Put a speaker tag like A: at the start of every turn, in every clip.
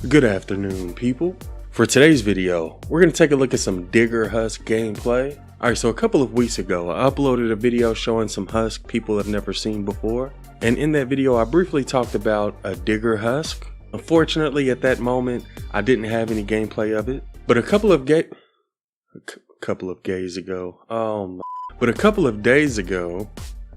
A: Good afternoon, people. For today's video, we're going to take a look at some Digger Husk gameplay. Alright, so a couple of weeks ago, I uploaded a video showing some Husk people have never seen before. And in that video, I briefly talked about a Digger Husk. Unfortunately, at that moment, I didn't have any gameplay of it. But a couple of days ago,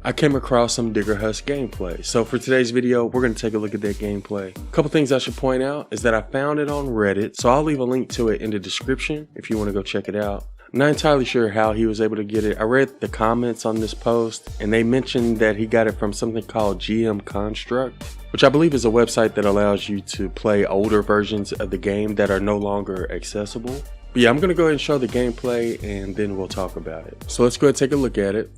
A: I came across some Digger Husk gameplay. So for today's video, we're going to take a look at that gameplay. A couple things I should point out is that I found it on Reddit, so I'll leave a link to it in the description if you want to go check it out. I'm not entirely sure how he was able to get it. I read the comments on this post and they mentioned that he got it from something called GM Construct, which I believe is a website that allows you to play older versions of the game that are no longer accessible. But yeah, I'm going to go ahead and show the gameplay and then we'll talk about it. So let's go ahead and take a look at it.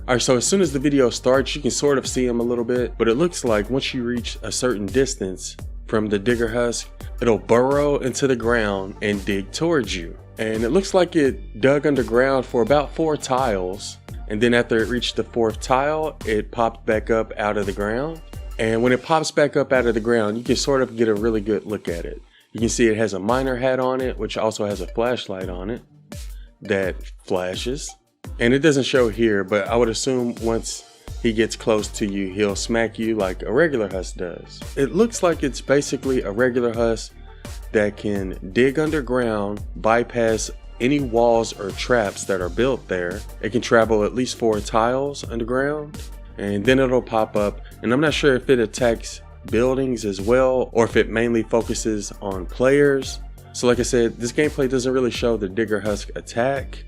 A: Alright, so as soon as the video starts, you can sort of see him a little bit, but it looks like once you reach a certain distance from the Digger Husk, it'll burrow into the ground and dig towards you. And it looks like it dug underground for about 4 tiles, and then after it reached the 4th tile, it popped back up out of the ground. And when it pops back up out of the ground, you can sort of get a really good look at it. You can see it has a miner hat on it, which also has a flashlight on it that flashes. And it doesn't show here, but I would assume once he gets close to you, he'll smack you like a regular Husk does. It looks like it's basically a regular Husk that can dig underground, bypass any walls or traps that are built there. It can travel at least 4 tiles underground, and then it'll pop up. And I'm not sure if it attacks buildings as well, or if it mainly focuses on players. So like I said, this gameplay doesn't really show the Digger Husk attack.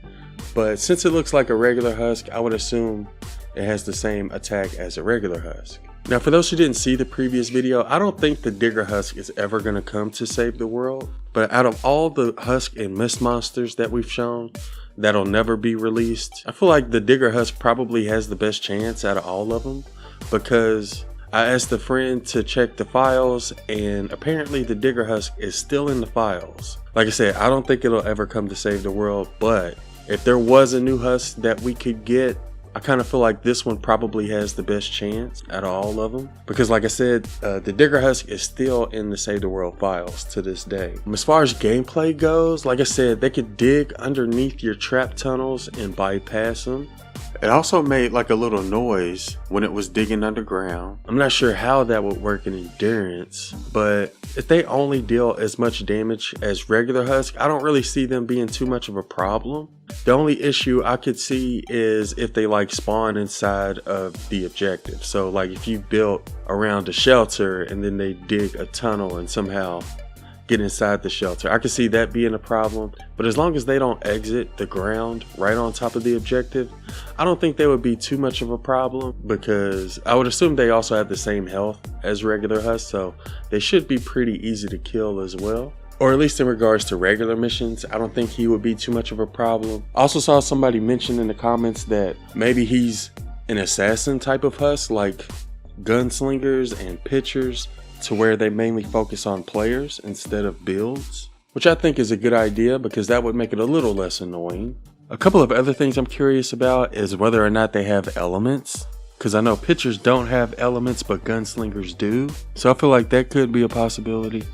A: But since it looks like a regular Husk, I would assume it has the same attack as a regular Husk. Now for those who didn't see the previous video, I don't think the Digger Husk is ever going to come to save the world. But out of all the Husk and Mist monsters that we've shown that'll never be released, I feel like the Digger Husk probably has the best chance out of all of them. Because I asked a friend to check the files and apparently the Digger Husk is still in the files. Like I said, I don't think it'll ever come to save the world, but if there was a new Husk that we could get, I kind of feel like this one probably has the best chance out of all of them. Because like I said, the Digger Husk is still in the Save the World files to this day. As far as gameplay goes, like I said, they could dig underneath your trap tunnels and bypass them. It also made like a little noise when it was digging underground. I'm not sure how that would work in endurance, but if they only deal as much damage as regular Husk, I don't really see them being too much of a problem. The only issue I could see is if they like spawn inside of the objective. So like if you built around a shelter and then they dig a tunnel and somehow get inside the shelter, I could see that being a problem. But as long as they don't exit the ground right on top of the objective, I don't think they would be too much of a problem, because I would assume they also have the same health as regular Husk, so they should be pretty easy to kill as well. Or at least in regards to regular missions, I don't think he would be too much of a problem. I also saw somebody mention in the comments that maybe he's an assassin type of Husk, like gunslingers and pitchers, to where they mainly focus on players instead of builds, which I think is a good idea because that would make it a little less annoying. A couple of other things I'm curious about is whether or not they have elements, because I know pitchers don't have elements but gunslingers do, so I feel like that could be a possibility.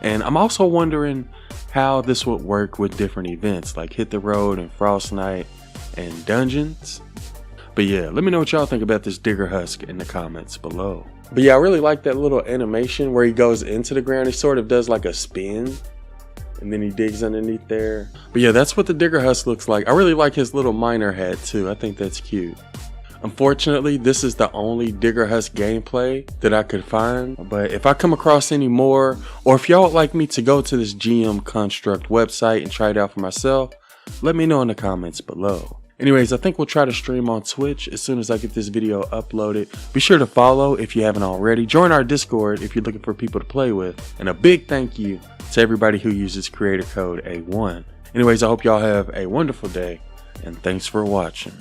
A: And I'm also wondering how this would work with different events like Hit the Road and Frost Night and Dungeons. But yeah, let me know what y'all think about this Digger Husk in the comments below. But yeah, I really like that little animation where he goes into the ground. He sort of does like a spin and then he digs underneath there. But yeah, that's what the Digger Husk looks like. I really like his little miner hat too. I think that's cute. Unfortunately, this is the only Digger Husk gameplay that I could find. But if I come across any more, or if y'all would like me to go to this GM Construct website and try it out for myself, let me know in the comments below. Anyways, I think we'll try to stream on Twitch as soon as I get this video uploaded. Be sure to follow if you haven't already. Join our Discord if you're looking for people to play with. And a big thank you to everybody who uses creator code A1. Anyways, I hope y'all have a wonderful day, and thanks for watching.